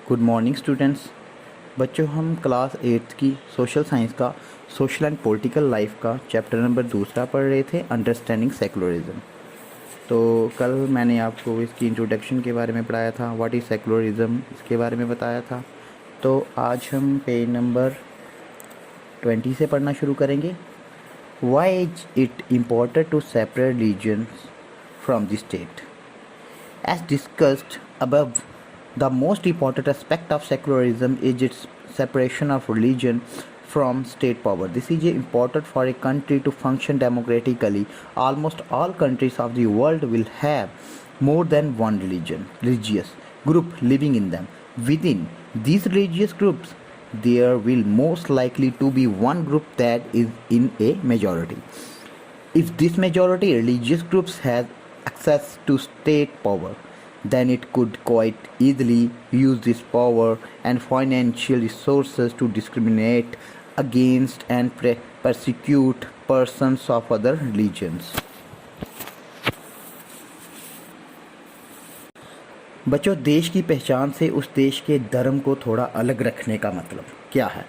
Good morning students. बच्चों, हम class 8th की सोशल साइंस का सोशल एंड पॉलिटिकल लाइफ का चैप्टर नंबर 2 पढ़ रहे थे, अंडरस्टैंडिंग सेकुलरिज्म। तो कल मैंने आपको इसकी इंट्रोडक्शन के बारे में पढ़ाया था, व्हाट इज़ सेकुलरिज्म, इसके बारे में बताया था। तो आज हम पेज नंबर 20 से पढ़ना शुरू करेंगे। Why is it important to separate religions from the state? As discussed above, the most important aspect of secularism is its separation of religion from state power. This is important for a country to function democratically. Almost all countries of the world will have more than one religious group living in them. Within these religious groups, there will most likely to be one group that is in a majority. If this majority religious groups has access to state power, then it could quite easily use this power and financial resources to discriminate against and persecute persons of other religions. बच्चों, देश की पहचान से उस देश के धर्म को थोड़ा अलग रखने का मतलब क्या है?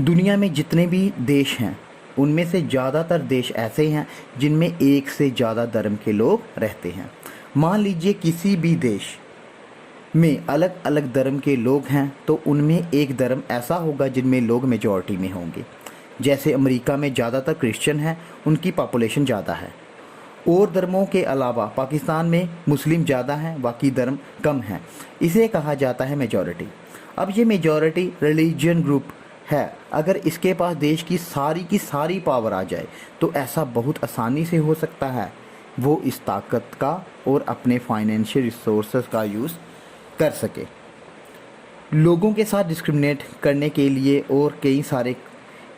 दुनिया में जितने भी देश हैं उनमें से ज़्यादातर देश ऐसे हैं जिनमें एक से ज़्यादा धर्म के लोग रहते हैं। मान लीजिए किसी भी देश में अलग अलग धर्म के लोग हैं तो उनमें एक धर्म ऐसा होगा जिनमें लोग मेजॉरिटी में होंगे। जैसे अमेरिका में ज़्यादातर क्रिश्चियन हैं, उनकी पॉपुलेशन ज़्यादा है। और धर्मों के अलावा पाकिस्तान में मुस्लिम ज़्यादा हैं, बाकी धर्म कम हैं। इसे कहा जाता है मेजॉरिटी। अब ये मेजॉरिटी रिलीजन ग्रुप है, अगर इसके पास देश की सारी पावर आ जाए तो ऐसा बहुत आसानी से हो सकता है। वो इस ताकत का और अपने फाइनेंशियल रिसोर्सेज का यूज़ कर सके लोगों के साथ डिस्क्रिमिनेट करने के लिए, और कई सारे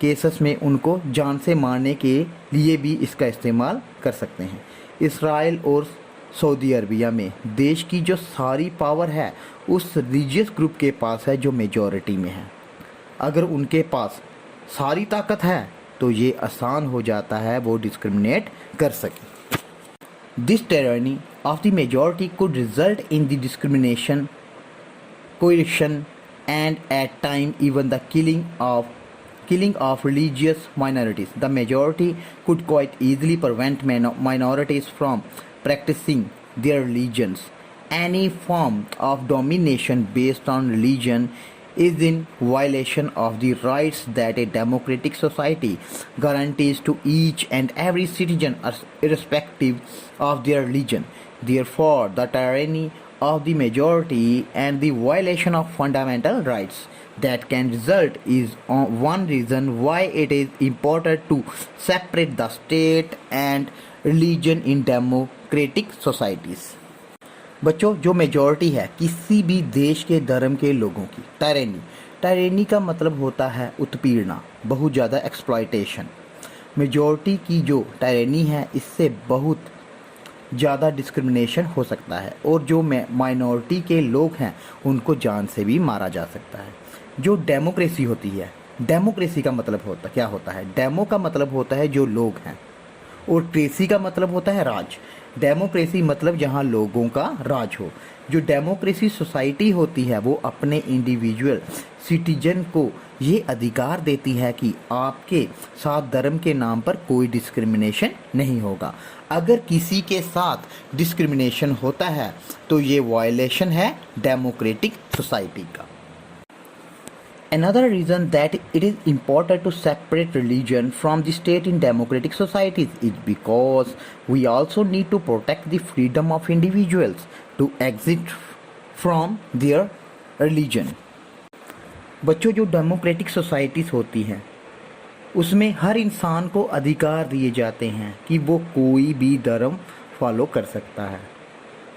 केसेस में उनको जान से मारने के लिए भी इसका इस्तेमाल कर सकते हैं। इसराइल और सऊदी अरबिया में देश की जो सारी पावर है उस रिलीजियस ग्रुप के पास है जो मेजॉरिटी में है। अगर उनके पास सारी ताकत है तो ये आसान हो जाता है वो डिस्क्रिमिनेट कर सके। This tyranny of the majority could result in the discrimination, coercion, and at times even the killing of religious minorities. The majority could quite easily prevent minorities from practicing their religions. Any form of domination based on religion is in violation of the rights that a democratic society guarantees to each and every citizen irrespective of their religion. Therefore, the tyranny of the majority and the violation of fundamental rights that can result is one reason why it is important to separate the state and religion in democratic societies. बच्चों, जो majority है किसी भी देश के धर्म के लोगों की, टायरेनी का मतलब होता है उत्पीड़ना, बहुत ज़्यादा एक्सप्लॉयटेशन। मेजॉरिटी की जो टायरेनी है इससे बहुत ज़्यादा डिस्क्रिमिनेशन हो सकता है, और जो माइनॉरिटी के लोग हैं उनको जान से भी मारा जा सकता है। जो डेमोक्रेसी होती है, डेमोक्रेसी का मतलब क्या होता है? डेमो का मतलब होता है जो लोग हैं, और क्रेसी का मतलब होता है राज। डेमोक्रेसी मतलब जहाँ लोगों का राज हो। जो डेमोक्रेसी सोसाइटी होती है वो अपने इंडिविजुअल सिटीजन को ये अधिकार देती है कि आपके साथ धर्म के नाम पर कोई डिस्क्रिमिनेशन नहीं होगा। अगर किसी के साथ डिस्क्रिमिनेशन होता है तो ये वायलेशन है डेमोक्रेटिक सोसाइटी का। Another reason that it is important to separate religion from the state in democratic societies is because we also need to protect the freedom of individuals to exit from their religion. बच्चों, जो democratic societies होती हैं उसमें हर इंसान को अधिकार दिए जाते हैं कि वो कोई भी धर्म फॉलो कर सकता है।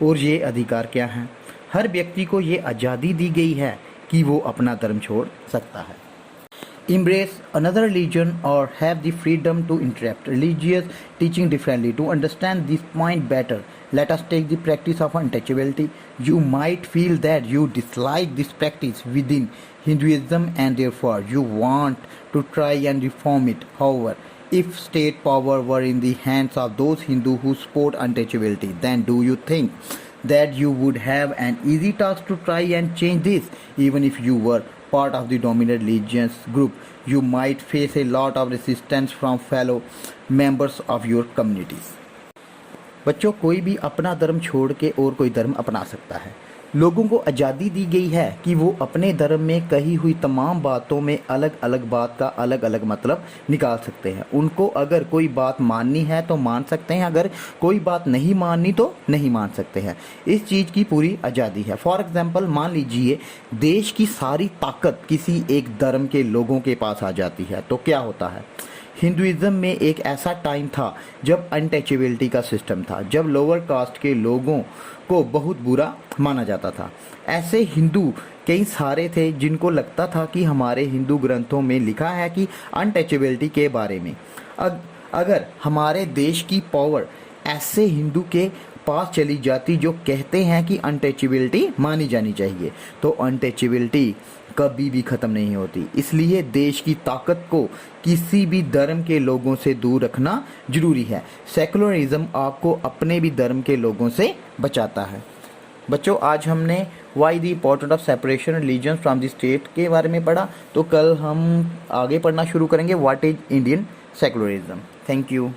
और ये अधिकार क्या हैं? हर व्यक्ति को ये आज़ादी दी गई है कि वो अपना धर्म छोड़ सकता है। Embrace another religion or have the freedom to interpret religious teaching differently. To understand this point better, let us take the practice of untouchability. You might feel that you dislike this practice within Hinduism and therefore you want to try and reform it. However, if state power were in the hands of those Hindus who support untouchability, then do you think that you would have an easy task to try and change this. Even if you were part of the dominant religious group, you might face a lot of resistance from fellow members of your communities. बच्चों, कोई भी अपना धर्म छोड़ के और कोई धर्म अपना सकता है। लोगों को आज़ादी दी गई है कि वो अपने धर्म में कही हुई तमाम बातों में अलग अलग बात का अलग अलग मतलब निकाल सकते हैं। उनको अगर कोई बात माननी है तो मान सकते हैं, अगर कोई बात नहीं माननी तो नहीं मान सकते हैं। इस चीज़ की पूरी आज़ादी है। फॉर एग्जाम्पल, मान लीजिए देश की सारी ताकत किसी एक धर्म के लोगों के पास आ जाती है तो क्या होता है। हिंदुइज़्म में एक ऐसा टाइम था जब अनटचेबिलिटी का सिस्टम था, जब लोअर कास्ट के लोगों को बहुत बुरा माना जाता था। ऐसे हिंदू कई सारे थे जिनको लगता था कि हमारे हिंदू ग्रंथों में लिखा है कि अनटचेबिलिटी के बारे में। अगर हमारे देश की पावर ऐसे हिंदू के पास चली जाती जो कहते हैं कि अनटचेबिलिटी मानी जानी चाहिए, तो अनटचेबिलिटी कभी भी ख़त्म नहीं होती। इसलिए देश की ताकत को किसी भी धर्म के लोगों से दूर रखना जरूरी है। सेकुलरिज्म आपको अपने भी धर्म के लोगों से बचाता है। बच्चों, आज हमने why the important of separation religion from the state के बारे में पढ़ा, तो कल हम आगे पढ़ना शुरू करेंगे what is Indian secularism. Thank you.